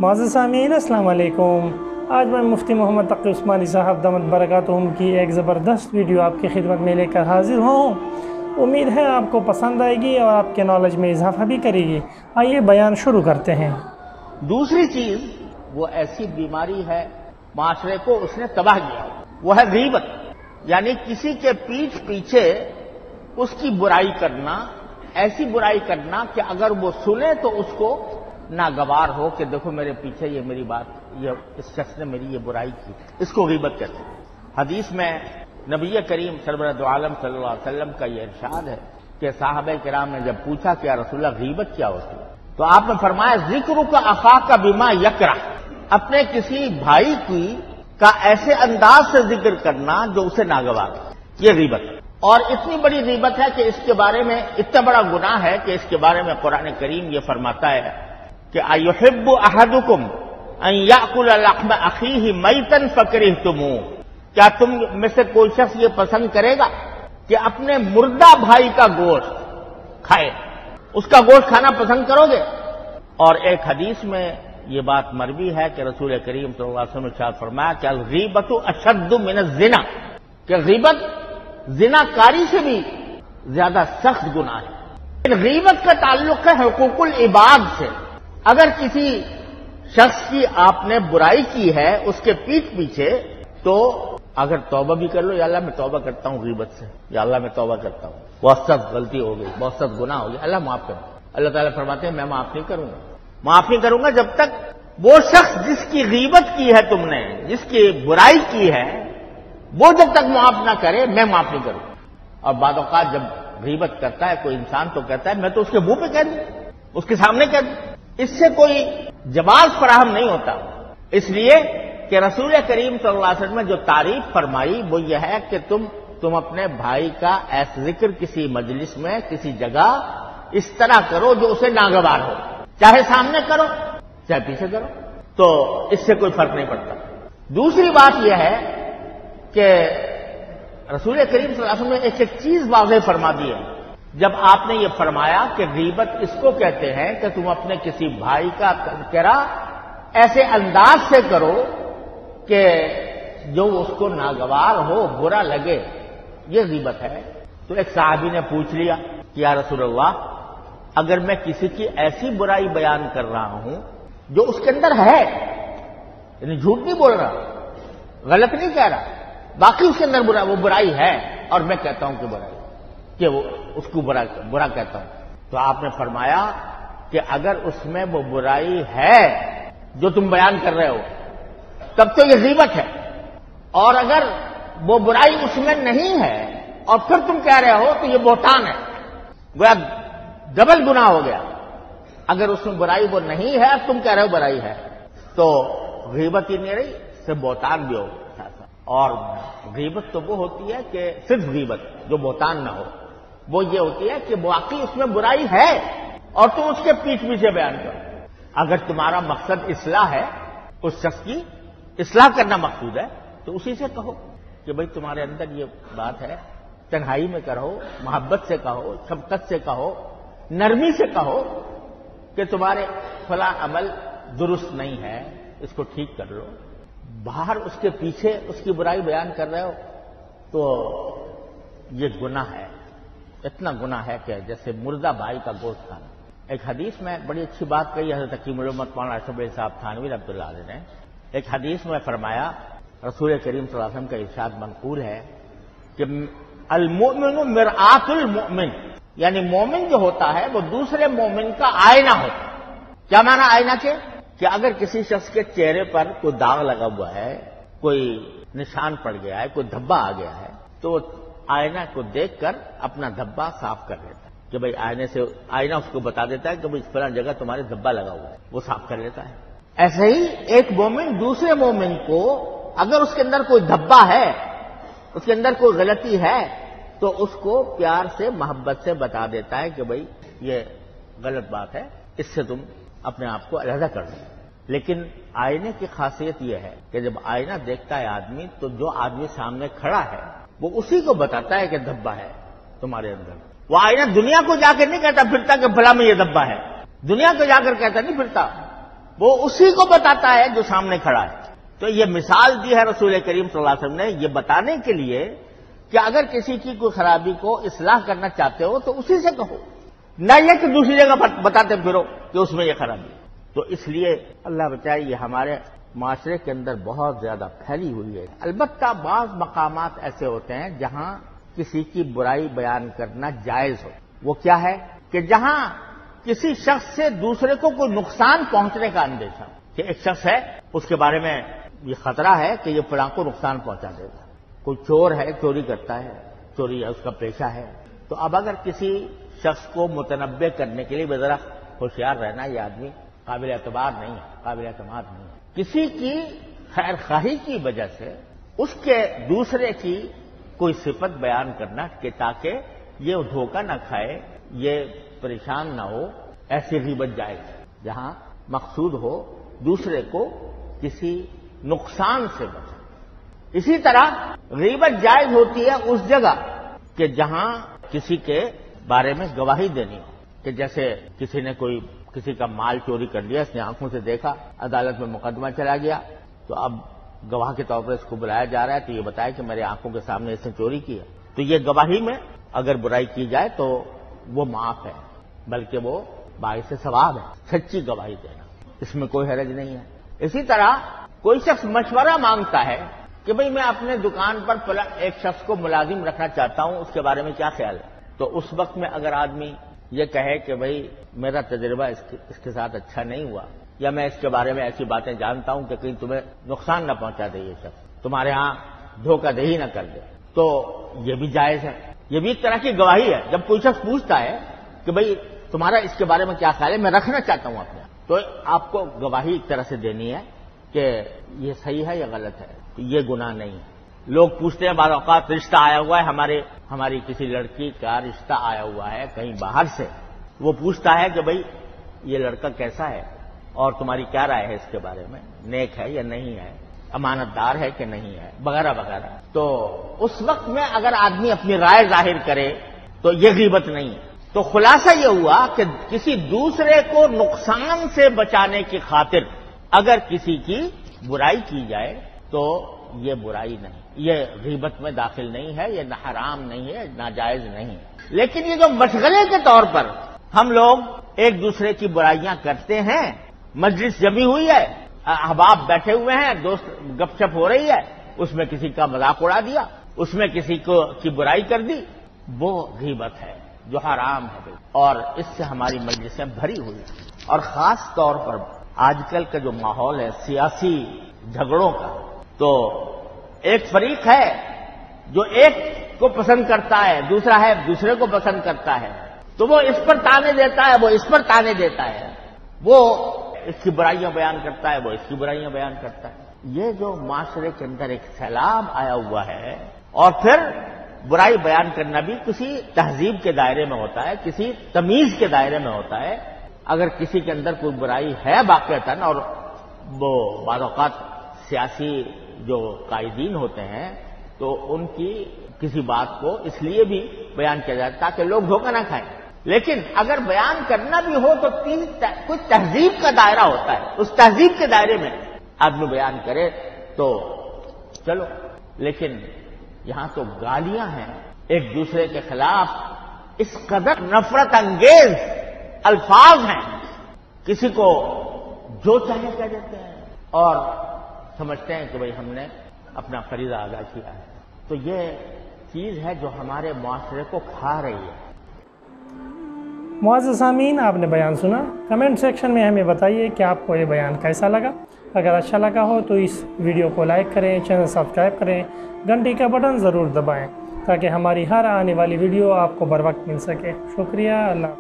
معزز سامعین السلام علیکم۔ آج میں مفتی محمد تقی عثمانی صاحب دامت برکاتہم کی ایک زبردست ویڈیو آپ کی خدمت میں لے کر حاضر ہوں۔ امید ہے آپ کو پسند آئے گی اور آپ کے نالج میں اضافہ بھی کرے گی۔ آئیے بیان شروع کرتے ہیں۔ دوسری چیز وہ ایسی بیماری ہے معاشرے کو اس نے تباہ کیا، وہ ہے غیبت، یعنی کسی کے پیٹھ پیچھے اس کی برائی کرنا، ایسی برائی کرنا کہ اگر وہ سنے تو اس کو ناگوار ہو کہ دیکھو میرے پیچھے یہ میری بات، یہ اس شخص نے میری یہ برائی کی، اس کو غیبت کہتے ہیں۔ حدیث میں نبی کریم سرورت عالم صلی اللہ علیہ وسلم کا یہ ارشاد ہے کہ صحابہ کرام نے جب پوچھا کہ یا رسول اللہ غیبت کیا ہوتی ہے تو آپ نے فرمایا ذکر کا اخاک بما یکرہ، اپنے کسی بھائی کی کا ایسے انداز سے ذکر کرنا جو اسے ناگوار ہو، یہ غیبت ہے۔ اور اتنی بڑی غیبت ہے کہ اس کے بارے میں اتنا بڑا گناہ ہے کہ اس کے بارے میں قرآن کریم یہ فرماتا ہے کہ ایحب احدکم ان یاکل لحم اخیہ میتا فکرہتموہ، کیا تم میں سے کوئی شخص یہ پسند کرے گا کہ اپنے مردہ بھائی کا گوشت کھائے، اس کا گوشت کھانا پسند کرو گے؟ اور ایک حدیث میں یہ بات مروی ہے کہ رسول کریم صلی اللہ علیہ وسلم نے ارشاد فرمایا کہ الغیبۃ اشد من الزنا، کہ غیبت زنا کاری سے بھی زیادہ سخت گناہ ہے۔ غیبت کا تعلق ہے حقوق العباد سے۔ اگر کسی شخص کی آپ نے برائی کی ہے اس کے پیٹھ پیچھے، تو اگر توبہ بھی کر لو، یا اللہ میں توبہ کرتا ہوں غیبت سے، یا اللہ میں توبہ کرتا ہوں، بہت سخت غلطی ہو گئی، بہت سخت گناہ ہو گیا، اللہ معاف کر۔ اللہ تعالیٰ فرماتے ہیں میں معاف نہیں کروں گا، معاف نہیں کروں گا جب تک وہ شخص جس کی غیبت کی ہے تم نے، جس کی برائی کی ہے، وہ جب تک معاف نہ کرے میں معاف نہیں کروں۔ اور بعض اوقات جب غیبت کرتا ہے کوئی انسان تو کہتا ہے میں تو اس کے منہ پہ کہہ دوں، اس کے سامنے کہہ دوں، اس سے کوئی جواز فراہم نہیں ہوتا۔ اس لیے کہ رسول کریم صلی اللہ علیہ وسلم نے جو تعریف فرمائی وہ یہ ہے کہ تم اپنے بھائی کا ایسا ذکر کسی مجلس میں، کسی جگہ اس طرح کرو جو اسے ناگوار ہو، چاہے سامنے کرو چاہے پیچھے کرو، تو اس سے کوئی فرق نہیں پڑتا۔ دوسری بات یہ ہے کہ رسول کریم صلی اللہ علیہ وسلم نے ایک چیز واضح فرما دی ہے جب آپ نے یہ فرمایا کہ غیبت اس کو کہتے ہیں کہ تم اپنے کسی بھائی کا تذکرہ ایسے انداز سے کرو کہ جو اس کو ناگوار ہو، برا لگے، یہ غیبت ہے۔ تو ایک صحابی نے پوچھ لیا کہ یا رسول اللہ اگر میں کسی کی ایسی برائی بیان کر رہا ہوں جو اس کے اندر ہے، یعنی جھوٹ نہیں بول رہا، غلط نہیں کہہ رہا، باقی اس کے اندر وہ برائی ہے اور میں کہتا ہوں کہ برائی، کہ وہ اس کو برا کہتا ہوں، تو آپ نے فرمایا کہ اگر اس میں وہ برائی ہے جو تم بیان کر رہے ہو تب تو یہ غیبت ہے، اور اگر وہ برائی اس میں نہیں ہے اور پھر تم کہہ رہے ہو تو یہ بہتان ہے، گویا ڈبل گناہ ہو گیا۔ اگر اس میں برائی وہ نہیں ہے تم کہہ رہے ہو برائی ہے تو غیبت ہی نہیں رہی، صرف بہتان بھی ہو۔ اور غیبت تو وہ ہوتی ہے کہ صرف غیبت جو بہتان نہ ہو، وہ یہ ہوتی ہے کہ واقعی اس میں برائی ہے اور تم اس کے پیٹھ پیچھے بیان کرو۔ اگر تمہارا مقصد اصلاح ہے، اس شخص کی اصلاح کرنا مقصود ہے، تو اسی سے کہو کہ بھئی تمہارے اندر یہ بات ہے، تنہائی میں کہو، محبت سے کہو، شفقت سے کہو، نرمی سے کہو کہ تمہارے فلاں عمل درست نہیں ہے، اس کو ٹھیک کر لو۔ باہر اس کے پیچھے اس کی برائی بیان کر رہے ہو تو یہ گناہ ہے، اتنا گناہ ہے کہ جیسے مردہ بھائی کا گوشت کھانا۔ ایک حدیث میں بڑی اچھی بات کہی حضرت حکیم علامت مولانا اشرف علی صاحب تھانوی رحمۃ اللہ علیہ نے، ایک حدیث میں فرمایا، رسول کریم صلی اللہ علیہ وسلم کا ارشاد منقول ہے کہ المؤمن مرآۃ المؤمن، یعنی مومن جو ہوتا ہے وہ دوسرے مومن کا آئینہ ہوتا ہے۔ کیا معنی آئینہ کے؟ کہ اگر کسی شخص کے چہرے پر کوئی داغ لگا ہوا ہے، کوئی نشان پڑ گیا ہے، کوئی دھبا آ گیا ہے، تو آئینہ کو دیکھ کر اپنا دھبا صاف کر لیتا ہے کہ بھئی آئینہ اس کو بتا دیتا ہے کہ بھئی فلاں جگہ تمہارے دھبا لگا ہوا ہے، وہ صاف کر لیتا ہے۔ ایسے ہی ایک مومن دوسرے مومن کو اگر اس کے اندر کوئی دھبا ہے، اس کے اندر کوئی غلطی ہے، تو اس کو پیار سے محبت سے بتا دیتا ہے کہ بھئی یہ غلط بات ہے، اس سے تم اپنے آپ کو علیحدہ کر دو۔ لیکن آئینے کی خاصیت یہ ہے کہ جب آئینہ دیکھتا ہے آدمی تو جو آدمی سامنے کھڑا ہے وہ اسی کو بتاتا ہے کہ دھبا ہے تمہارے اندر۔ وہ آئینہ دنیا کو جا کے نہیں کہتا پھرتا کہ بھلا میں یہ دھبا ہے، دنیا کو جا کر کہتا نہیں پھرتا، وہ اسی کو بتاتا ہے جو سامنے کھڑا ہے۔ تو یہ مثال دی ہے رسول کریم صلی اللہ علیہ وسلم نے یہ بتانے کے لیے کہ اگر کسی کی کوئی خرابی کو اصلاح کرنا چاہتے ہو تو اسی سے کہو، نہ یہ کہ دوسری جگہ بتاتے پھرو کہ اس میں یہ خرابی ہے۔ تو اس لیے اللہ بچائے یہ ہمارے معاشرے کے اندر بہت زیادہ پھیلی ہوئی ہے۔ البتہ بعض مقامات ایسے ہوتے ہیں جہاں کسی کی برائی بیان کرنا جائز ہو۔ وہ کیا ہے کہ جہاں کسی شخص سے دوسرے کو کوئی نقصان پہنچنے کا اندیشہ ہو، کہ ایک شخص ہے اس کے بارے میں یہ خطرہ ہے کہ یہ فلاں کو نقصان پہنچا دے گا، کوئی چور ہے چوری کرتا ہے، چوری اس کا پیشہ ہے، تو اب اگر کسی شخص کو متنبع کرنے کے لیے ذرا ہوشیار رہنا، یہ آدمی قابل اعتبار نہیں ہے، قابل اعتماد نہیں ہے، کسی کی خیر خواہی کی وجہ سے اس کے دوسرے کی کوئی صفت بیان کرنا کہ تاکہ یہ دھوکہ نہ کھائے، یہ پریشان نہ ہو، ایسی غیبت جائز ہے جہاں مقصود ہو دوسرے کو کسی نقصان سے بچانا۔ اسی طرح غیبت جائز ہوتی ہے اس جگہ کہ جہاں کسی کے بارے میں گواہی دینی ہو، کہ جیسے کسی کا مال چوری کر لیا، اس نے آنکھوں سے دیکھا، عدالت میں مقدمہ چلا گیا، تو اب گواہ کے طور پر اس کو بلایا جا رہا ہے تو یہ بتائے کہ میرے آنکھوں کے سامنے اس نے چوری کی ہے، تو یہ گواہی میں اگر برائی کی جائے تو وہ معاف ہے، بلکہ وہ باعث ثواب ہے، سچی گواہی دینا، اس میں کوئی حرج نہیں ہے۔ اسی طرح کوئی شخص مشورہ مانگتا ہے کہ بھئی میں اپنے دکان پر ایک شخص کو ملازم رکھنا چاہتا ہوں، اس کے بارے میں کیا خیال ہے؟ تو اس وقت میں اگر آدمی یہ کہے کہ بھئی میرا تجربہ اس کے ساتھ اچھا نہیں ہوا، یا میں اس کے بارے میں ایسی باتیں جانتا ہوں کہ کہیں تمہیں نقصان نہ پہنچا دے، یہ شخص تمہارے ہاں دھوکہ دہی نہ کر دے، تو یہ بھی جائز ہے، یہ بھی ایک طرح کی گواہی ہے۔ جب کوئی شخص پوچھتا ہے کہ بھئی تمہارا اس کے بارے میں کیا خیال ہے، میں رکھنا چاہتا ہوں اپنے، تو آپ کو گواہی ایک طرح سے دینی ہے کہ یہ صحیح ہے یا غلط ہے، تو یہ گناہ نہیں ہے۔ لوگ پوچھتے ہیں بعض اوقات رشتہ آیا ہوا ہے، ہماری کسی لڑکی کا رشتہ آیا ہوا ہے کہیں باہر سے، وہ پوچھتا ہے کہ بھئی یہ لڑکا کیسا ہے اور تمہاری کیا رائے ہے اس کے بارے میں، نیک ہے یا نہیں ہے، امانت دار ہے کہ نہیں ہے، وغیرہ وغیرہ۔ تو اس وقت میں اگر آدمی اپنی رائے ظاہر کرے تو یہ غیبت نہیں ہے۔ تو خلاصہ یہ ہوا کہ کسی دوسرے کو نقصان سے بچانے کی خاطر اگر کسی کی برائی کی جائے تو یہ برائی نہیں، یہ غیبت میں داخل نہیں ہے، یہ نہ حرام نہیں ہے، ناجائز نہیں ہے۔ لیکن یہ جو مشغلے کے طور پر ہم لوگ ایک دوسرے کی برائیاں کرتے ہیں، مجلس جمی ہوئی ہے، احباب بیٹھے ہوئے ہیں، دوست گپ شپ ہو رہی ہے، اس میں کسی کا مذاق اڑا دیا، اس میں کسی کی برائی کر دی، وہ غیبت ہے جو حرام ہے، اور اس سے ہماری مجلسیں بھری ہوئی ہیں۔ اور خاص طور پر آج کل کا جو ماحول ہے سیاسی جھگڑوں کا، تو ایک فریق ہے جو ایک کو پسند کرتا ہے، دوسرا ہے دوسرے کو پسند کرتا ہے، تو وہ اس پر تانے دیتا ہے، وہ اس پر تانے دیتا ہے، وہ اس کی برائیاں بیان کرتا ہے، وہ اس کی برائیاں بیان کرتا ہے۔ یہ جو معاشرے کے اندر ایک سیلاب آیا ہوا ہے، اور پھر برائی بیان کرنا بھی کسی تہذیب کے دائرے میں ہوتا ہے، کسی تمیز کے دائرے میں ہوتا ہے۔ اگر کسی کے اندر کوئی برائی ہے واقعتاً، اور وہ بعض اوقات سیاسی جو قائدین ہوتے ہیں تو ان کی کسی بات کو اس لیے بھی بیان کیا جاتا ہے تاکہ لوگ دھوکہ نہ کھائیں، لیکن اگر بیان کرنا بھی ہو تو کوئی تہذیب کا دائرہ ہوتا ہے، اس تہذیب کے دائرے میں آدمی بیان کرے تو چلو، لیکن یہاں تو گالیاں ہیں ایک دوسرے کے خلاف، اس قدر نفرت انگیز الفاظ ہیں، کسی کو جو چاہے کہہ دیتے ہیں اور سمجھتے ہیں کہ بھئی ہم نے اپنا فریضہ ادا کیا ہے۔ تو یہ چیز ہے جو ہمارے معاشرے کو کھا رہی ہے۔ معزز سامعین، آپ نے بیان سنا، کمنٹ سیکشن میں ہمیں بتائیے کہ آپ کو یہ بیان کیسا لگا۔ اگر اچھا لگا ہو تو اس ویڈیو کو لائک کریں، چینل سبسکرائب کریں، گھنٹی کا بٹن ضرور دبائیں تاکہ ہماری ہر آنے والی ویڈیو آپ کو بر وقت مل سکے۔ شکریہ، اللہ